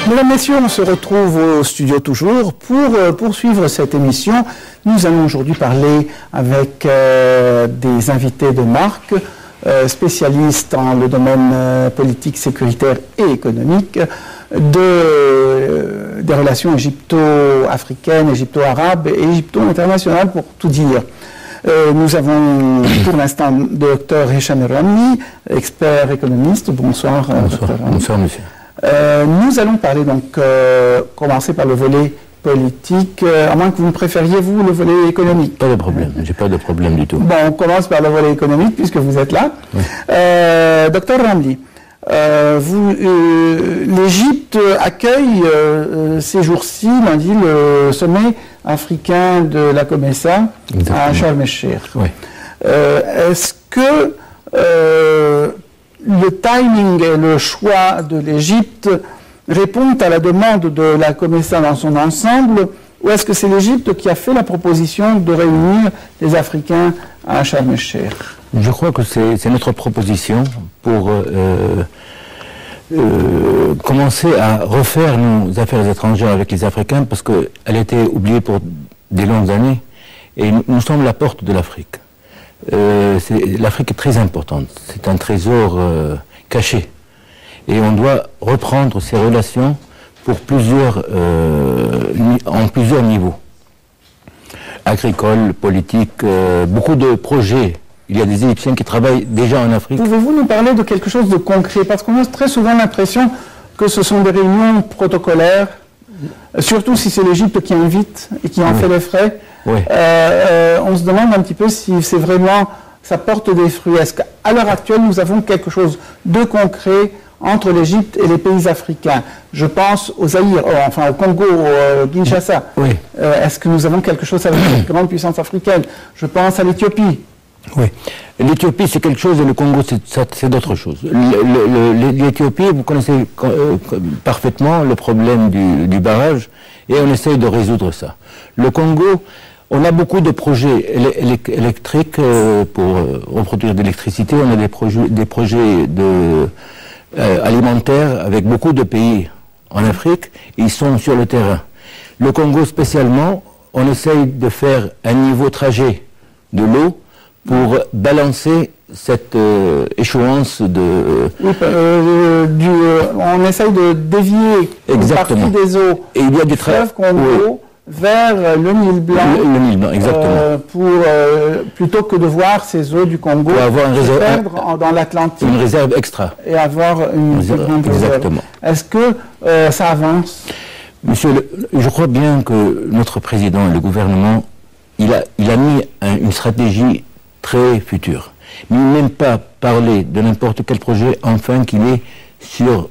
Mesdames, Messieurs, on se retrouve au studio toujours pour poursuivre cette émission. Nous allons aujourd'hui parler avec des invités de marque, spécialistes dans le domaine politique, sécuritaire et économique, des relations égypto-africaines, égypto-arabes et égypto-internationales pour tout dire. Nous avons pour l'instant le Dr Hicham El-Ramli, expert économiste. Bonsoir. Bonsoir, monsieur. Nous allons parler donc, commencer par le volet politique, à moins que vous ne préfériez, vous, le volet économique. Pas de problème, j'ai pas de problème du tout. Bon, on commence par le volet économique, puisque vous êtes là. Oui. Dr Ramli, l'Égypte accueille ces jours-ci, lundi, le sommet africain de la COMESA à Sharm el-Sheikh. Oui. Est-ce que le timing et le choix de l'Égypte répondent à la demande de la COMESA dans son ensemble, ou est-ce que c'est l'Égypte qui a fait la proposition de réunir les Africains à Sharm el-Sheikh? Je crois que c'est notre proposition pour commencer à refaire nos affaires étrangères avec les Africains, parce qu'elle a été oubliée pour des longues années, et nous sommes la porte de l'Afrique. L'Afrique est très importante, c'est un trésor caché, et on doit reprendre ces relations pour en plusieurs niveaux, agricole, politique, beaucoup de projets. Il y a des Égyptiens qui travaillent déjà en Afrique. Pouvez-vous nous parler de quelque chose de concret? Parce qu'on a très souvent l'impression que ce sont des réunions protocolaires, surtout si c'est l'Égypte qui invite et qui en fait les frais. Oui. On se demande un petit peu si c'est vraiment, ça porte des fruits. Est-ce qu'à l'heure actuelle, nous avons quelque chose de concret entre l'Égypte et les pays africains? Je pense au Zaïre, enfin au Congo, au Kinshasa. Oui. Est-ce que nous avons quelque chose avec cette grande puissance africaine? Je pense à l'Éthiopie. Oui. L'Éthiopie, c'est quelque chose et le Congo, c'est d'autres choses. L'Éthiopie, vous connaissez parfaitement le problème du barrage et on essaye de résoudre ça. Le Congo, on a beaucoup de projets électriques pour reproduire de l'électricité. On a des projets alimentaires avec beaucoup de pays en Afrique. Ils sont sur le terrain. Le Congo spécialement, on essaye de faire un niveau trajet de l'eau pour balancer cette échéance de... Oui, on essaye de dévier une partie des eaux et il y a du fleuve Congo vers le Nil Blanc. Le Nil Blanc, exactement. Plutôt que de voir ces eaux du Congo se perdre dans l'Atlantique. Une réserve extra. Et avoir une grande réserve. Exactement. Est-ce que ça avance? Monsieur, je crois bien que notre président et le gouvernement, il a mis une stratégie très futur. Mais il n'aime pas parler de n'importe quel projet, enfin qu'il est sur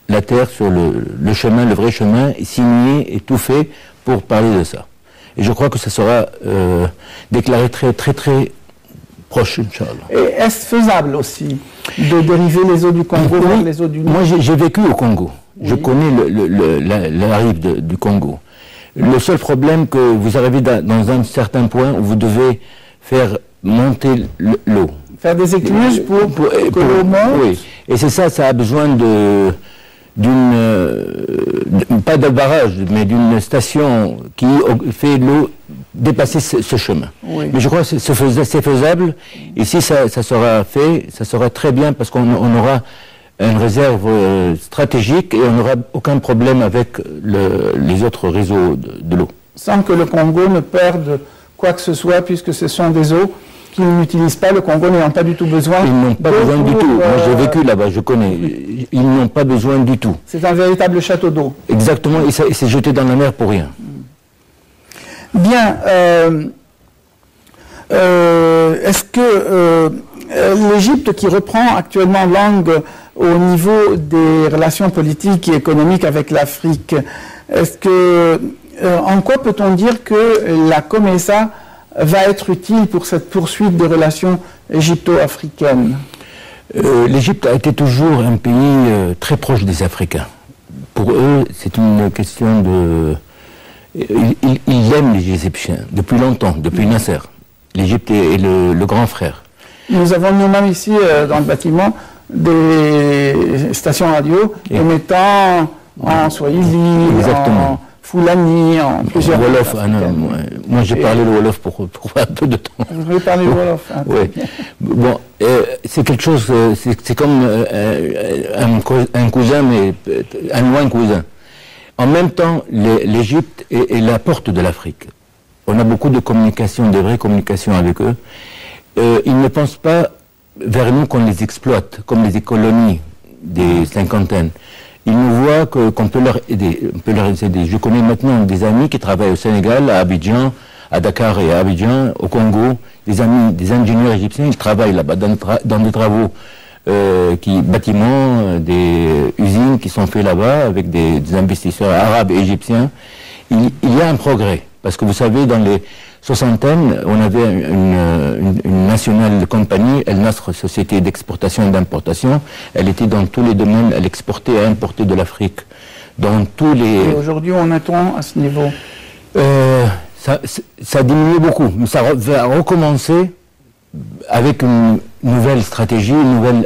la terre, sur le chemin, le vrai chemin, signé et tout fait pour parler de ça. Et je crois que ça sera déclaré très proche, Inch'Allah. Et est-ce faisable aussi de dériver les eaux du Congo vers les eaux du Nil? Moi j'ai vécu au Congo. Oui. Je connais la rive du Congo. Le seul problème que vous arrivez dans un certain point où vous devez faire monter l'eau. Faire des écluses pour que l'eau monte. Oui, et c'est ça, ça a besoin pas de barrage, mais d'une station qui fait l'eau dépasser ce chemin. Oui. Mais je crois que c'est faisable, et si ça sera fait, ça sera très bien, parce qu'on aura une réserve stratégique, et on n'aura aucun problème avec les autres réseaux de l'eau. Sans que le Congo ne perde quoi que ce soit, puisque ce sont des eaux qu'ils n'utilisent pas, le Congo n'ayant pas du tout besoin. Ils n'ont pas besoin du tout. Moi, j'ai vécu là-bas, je connais. Ils n'ont pas besoin du tout. C'est un véritable château d'eau. Exactement, et c'est jeté dans la mer pour rien. Bien. Est-ce que l'Égypte, qui reprend actuellement langue au niveau des relations politiques et économiques avec l'Afrique, en quoi peut-on dire que la COMESA va être utile pour cette poursuite des relations égypto-africaines? L'Égypte a été toujours un pays très proche des Africains. Pour eux, c'est une question de... Ils aiment les Égyptiens depuis longtemps, depuis Nasser. L'Égypte est le grand frère. Nous avons nous-mêmes ici, dans le bâtiment, des stations radio émettant en Swahili, en Fulani, en plusieurs... Wolof, moi j'ai parlé le Wolof pour un peu de temps. Vous voulez parler Wolof? Oui. Bon, c'est quelque chose, c'est comme un cousin, mais un loin cousin. En même temps, l'Égypte est la porte de l'Afrique. On a beaucoup de communication, de vraies communications avec eux. Ils ne pensent pas vers nous qu'on les exploite, comme les colonies des cinquantaines. Ils nous voient qu'on peut leur aider, Je connais maintenant des amis qui travaillent au Sénégal, à Abidjan, à Dakar et à Abidjan, au Congo, des amis, des ingénieurs égyptiens, ils travaillent là-bas dans des travaux, bâtiments, des usines qui sont faits là-bas avec des investisseurs arabes et égyptiens. Il y a un progrès, parce que vous savez, dans les soixantaines, on avait une nationale compagnie, El Nasr, société d'exportation et d'importation. Elle était dans tous les domaines, elle exportait et importait de l'Afrique. Dans tous les... Et aujourd'hui, on attend à ce niveau ça diminue beaucoup, mais ça va recommencer avec une nouvelle stratégie,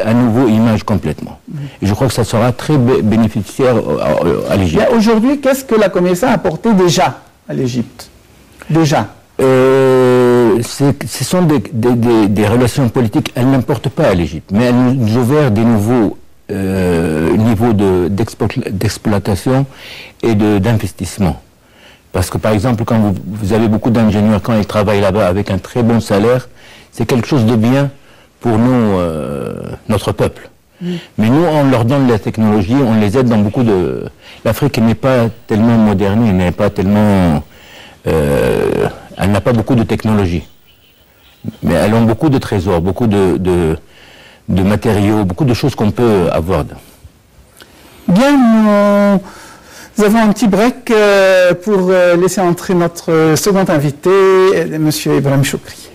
un nouveau image complètement. Et je crois que ça sera très bénéficiaire à l'Égypte. Aujourd'hui, qu'est-ce que la COMESA a apporté déjà à l'Égypte? Déjà ce sont des relations politiques, elles n'importent pas à l'Égypte, mais elles nous ouvrent des nouveaux niveaux d'exploitation et d'investissement. Parce que par exemple, quand vous avez beaucoup d'ingénieurs, quand ils travaillent là-bas avec un très bon salaire, c'est quelque chose de bien pour nous, notre peuple. Mais nous, on leur donne la technologie, on les aide dans beaucoup de... L'Afrique n'est pas tellement moderne, elle n'est pas tellement... elle n'a pas beaucoup de technologie. Mais elles ont beaucoup de trésors, beaucoup de matériaux, beaucoup de choses qu'on peut avoir. Bien, nous avons un petit break pour laisser entrer notre second invité, M. Ibrahim Choukri.